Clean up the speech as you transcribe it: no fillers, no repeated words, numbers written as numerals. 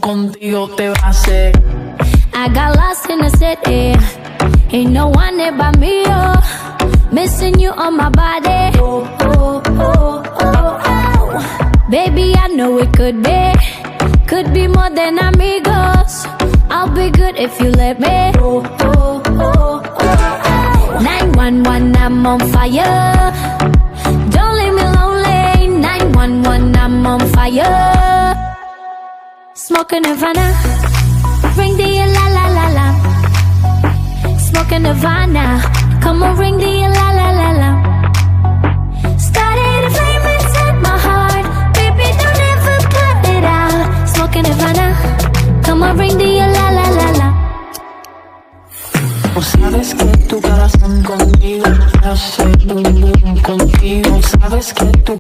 contigo te va a hacer. I got lost in the city. Ain't no one there but me, oh. Missing you on my body. Oh, oh, oh, oh, oh. Baby, I know it could be more than amigos. I'll be good if you let me. Oh, oh, oh, oh, oh. 911, I'm on fire. Don't leave me lonely. 911, I'm on fire. Smoking Nirvana. Ring the la la la la. Smoking Nirvana. Come on, ring the la la la la. Started a flame inside my heart. Baby, don't ever put it out. Smoking Nirvana. Come on, ring the la la la la. Sabes que tu corazón conmigo hace boom boom contigo. Sabes que tu